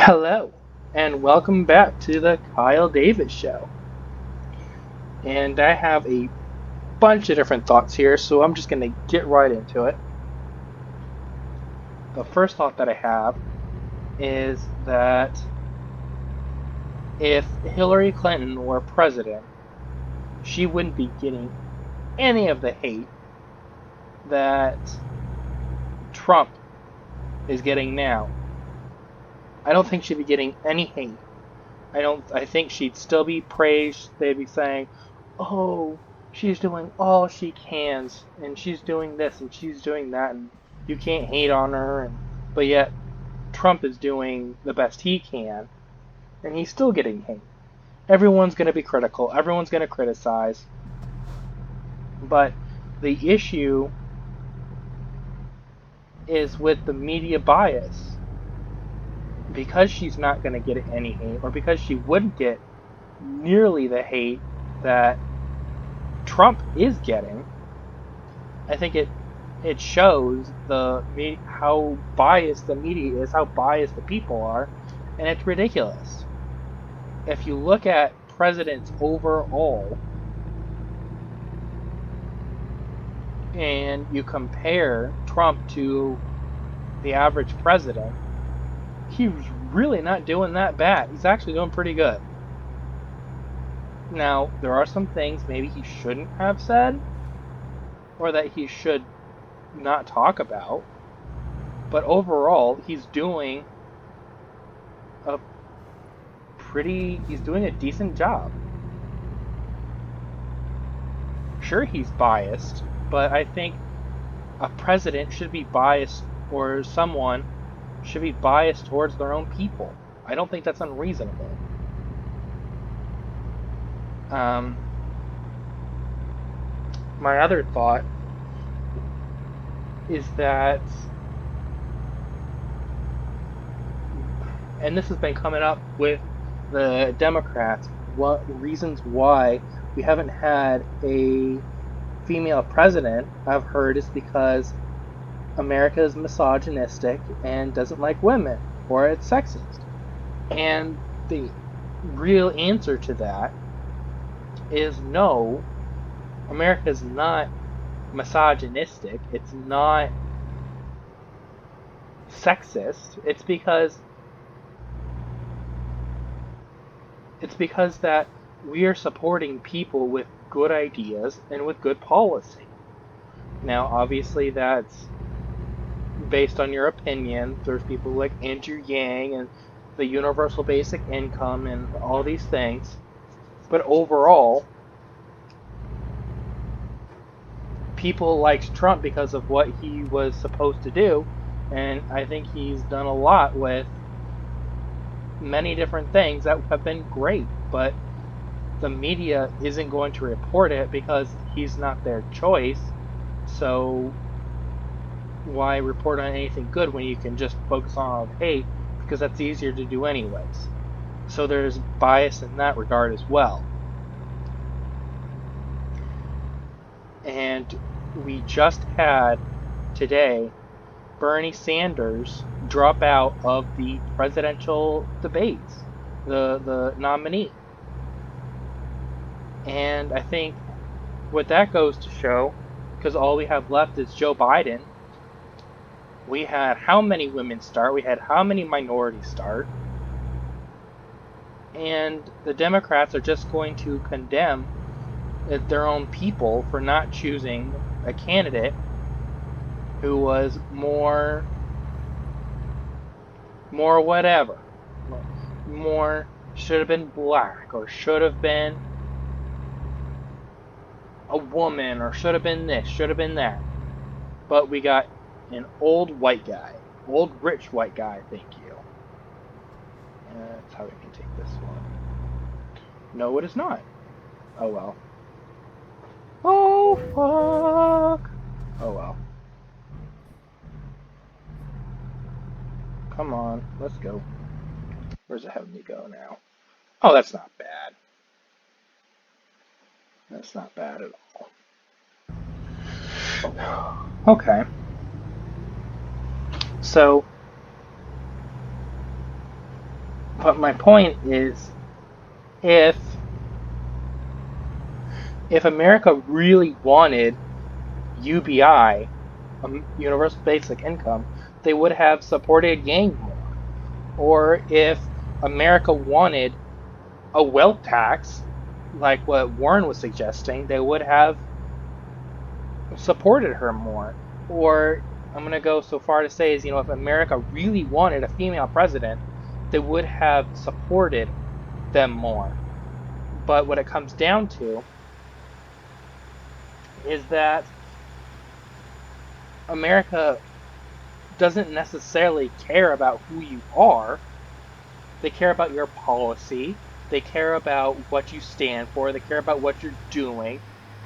Hello, and welcome back to the Kyle Davis Show. And I have a bunch of different thoughts here, so I'm just going to get right into it. The first thought that I have is that if Hillary Clinton were president, she wouldn't be getting any of the hate that Trump is getting now. I don't think she'd be getting any hate. I think she'd still be praised. They'd be saying, "Oh, she's doing all she can, and she's doing this and she's doing that, and you can't hate on her." But yet Trump is doing the best he can, and he's still getting hate. Everyone's going to be critical. Everyone's going to criticize. But the issue is with the media bias. Because she's not going to get any hate, or because she wouldn't get nearly the hate that Trump is getting, I think it shows how biased the media is, how biased the people are, and it's ridiculous. If you look at presidents overall and you compare Trump to the average president, he's really not doing that bad. He's actually doing pretty good. Now, there are some things maybe he shouldn't have said, or that he should not talk about, but overall, a he's doing a decent job. Sure, he's biased, but I think a president should be biased, or someone should be biased towards their own people. I don't think that's unreasonable. Um, my other thought is that, and this has been coming up with the Democrats, what reasons why we haven't had a female president, I've heard, is because America is misogynistic and doesn't like women, or it's sexist. And the real answer to that is no, America is not misogynistic, it's not sexist. It's because that we are supporting people with good ideas and with good policy. Now, obviously, that's based on your opinion. There's people like Andrew Yang and the universal basic income and all these things. But overall, people liked Trump because of what he was supposed to do. And I think he's done a lot with many different things that have been great. But the media isn't going to report it because he's not their choice. So why report on anything good when you can just focus on all the hate, because that's easier to do anyways. So there's bias in that regard as well. And we just had today Bernie Sanders drop out of the presidential debates, the nominee. And I think what that goes to show, because all we have left is Joe Biden, we had how many women start, we had how many minorities start, and the Democrats are just going to condemn their own people for not choosing a candidate who was more whatever, more should have been black, or should have been a woman, or should have been this, should have been that. But we got an old white guy, old rich white guy, thank you. That's how we can take this one. No, it is not. Oh well. Oh fuck. Oh well. Come on, let's go. Where's it having me go now? Oh, that's not bad. That's not bad at all. Okay. So, But my point is, if America really wanted UBI, Universal Basic Income, they would have supported Yang more. Or if America wanted a wealth tax, like what Warren was suggesting, they would have supported her more. Or I'm going to go so far to say is, if America really wanted a female president, they would have supported them more. But what it comes down to is that America doesn't necessarily care about who you are. They care about your policy. They care about what you stand for. They care about what you're doing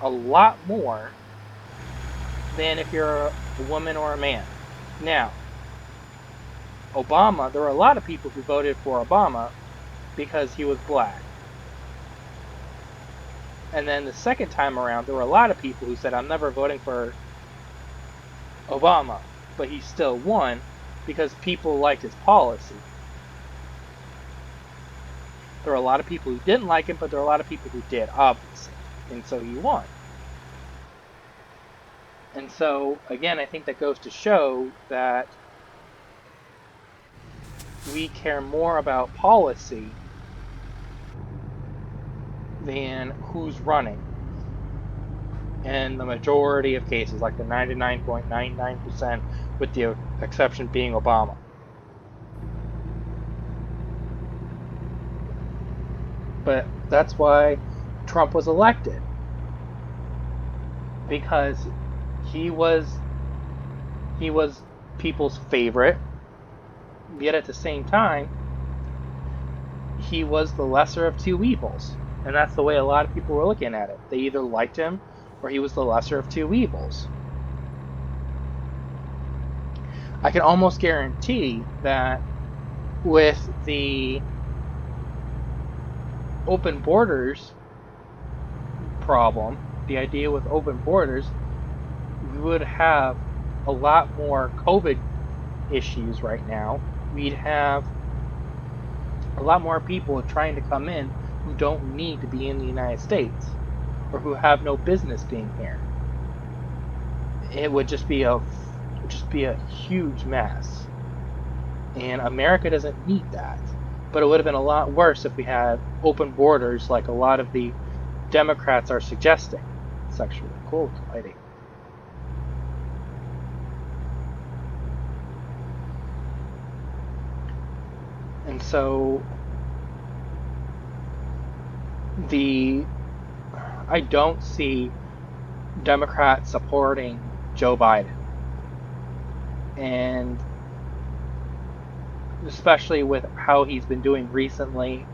a lot more than if you're a woman or a man. Now, Obama, there were a lot of people who voted for Obama because he was black. And then the second time around, there were a lot of people who said, I'm never voting for Obama, but he still won because people liked his policy. There were a lot of people who didn't like him, but there were a lot of people who did, obviously. And so he won. And so, again, I think that goes to show that we care more about policy than who's running. In the majority of cases, like the 99.99%, with the exception being Obama. But that's why Trump was elected. Because he was people's favorite, yet at the same time, he was the lesser of two evils. And that's the way a lot of people were looking at it. They either liked him or he was the lesser of two evils. I can almost guarantee that with the open borders problem, the idea with open borders, we would have a lot more COVID issues right now. We'd have a lot more people trying to come in who don't need to be in the United States or who have no business being here. It would just be a huge mess. And America doesn't need that. But it would have been a lot worse if we had open borders like a lot of the Democrats are suggesting. It's actually cool lighting. And so I don't see Democrats supporting Joe Biden. And especially with how he's been doing recently,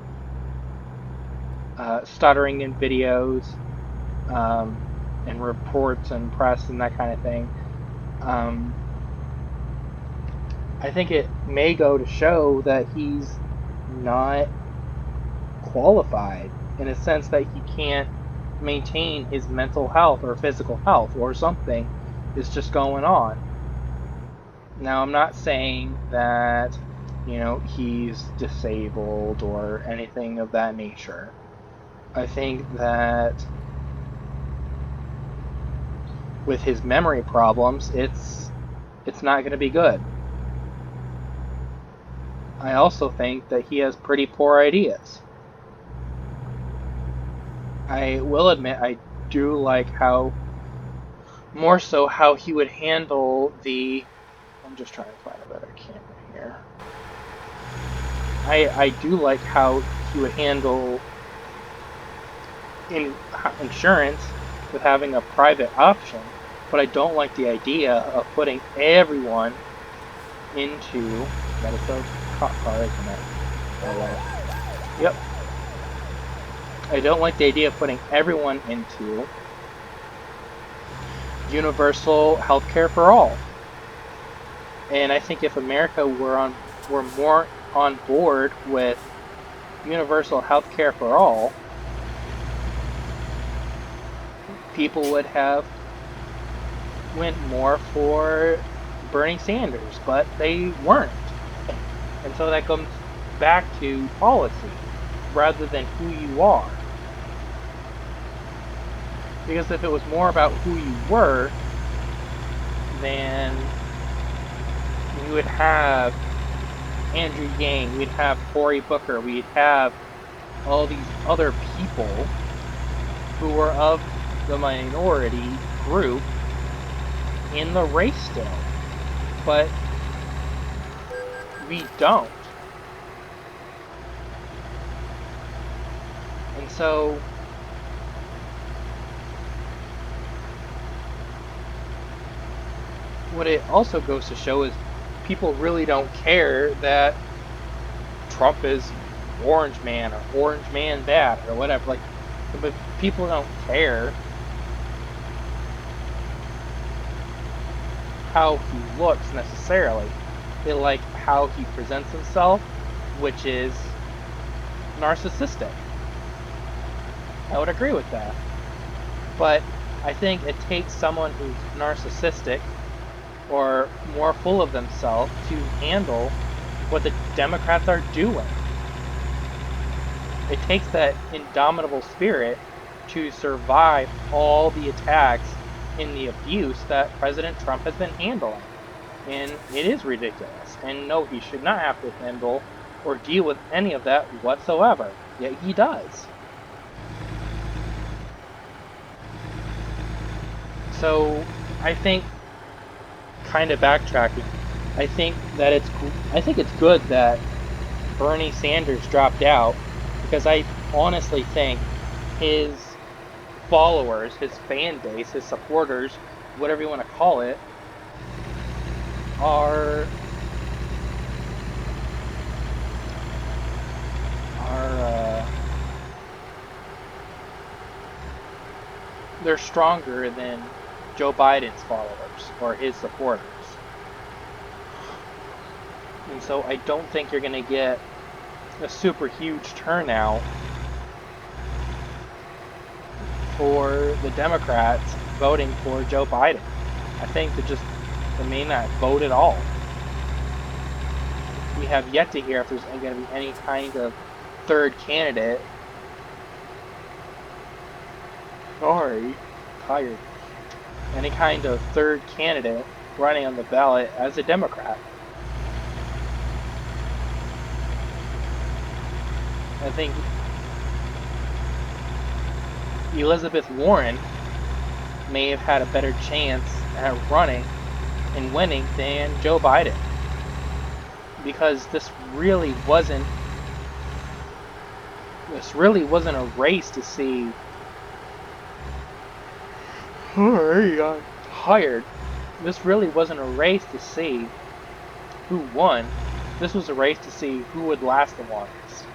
stuttering in videos, and reports and press and that kind of thing. I think it may go to show that he's not qualified, in a sense that he can't maintain his mental health or physical health, or something is just going on. Now, I'm not saying that, he's disabled or anything of that nature. I think that with his memory problems, it's not going to be good. I also think that he has pretty poor ideas. I will admit I do like how he would handle the... I'm just trying to find a better camera here. I do like how he would handle insurance with having a private option, but I don't like the idea of putting everyone into... That is a cop car, isn't it? Yep. I don't like the idea of putting everyone into universal healthcare for all. And I think if America were more on board with universal healthcare for all, people would have went more for Bernie Sanders, but they weren't. And so that comes back to policy rather than who you are. Because if it was more about who you were, then we would have Andrew Yang, we'd have Cory Booker, we'd have all these other people who were of the minority group in the race still. But we don't. And so what it also goes to show is people really don't care that Trump is orange man or orange man bad or whatever. Like, but people don't care how he looks necessarily. They like how he presents himself, which is narcissistic. I would agree with that. But I think it takes someone who's narcissistic or more full of themselves to handle what the Democrats are doing. It takes that indomitable spirit to survive all the attacks and the abuse that President Trump has been handling. And it is ridiculous. And no, he should not have to handle or deal with any of that whatsoever. Yet he does. So I think, kind of backtracking, I think it's good that Bernie Sanders dropped out, because I honestly think his followers, his fan base, his supporters, whatever you want to call it, they're stronger than Joe Biden's followers or his supporters. And so I don't think you're going to get a super huge turnout for the Democrats voting for Joe Biden. I think they may not vote at all. We have yet to hear if there's going to be any kind of third candidate. Sorry, tired. Any kind of third candidate running on the ballot as a Democrat. I think Elizabeth Warren may have had a better chance at running and winning than Joe Biden. Because this really wasn't a race to see. I'm tired. This really wasn't a race to see who won. This was a race to see who would last the longest.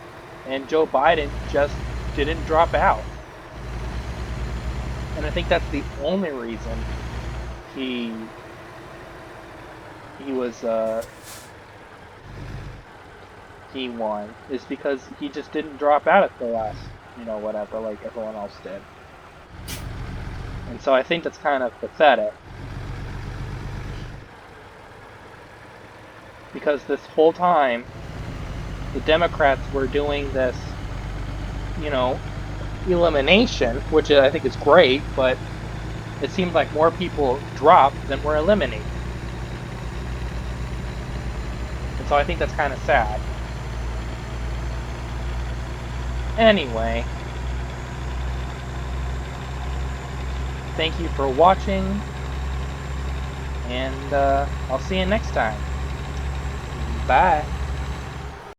And Joe Biden just didn't drop out. And I think that's the only reason he won, is because he just didn't drop out at the last, whatever, like everyone else did. And so I think that's kind of pathetic. Because this whole time, the Democrats were doing this, elimination, which I think is great, but it seems like more people dropped than were eliminated. And so I think that's kind of sad. Anyway, thank you for watching, and I'll see you next time. Bye.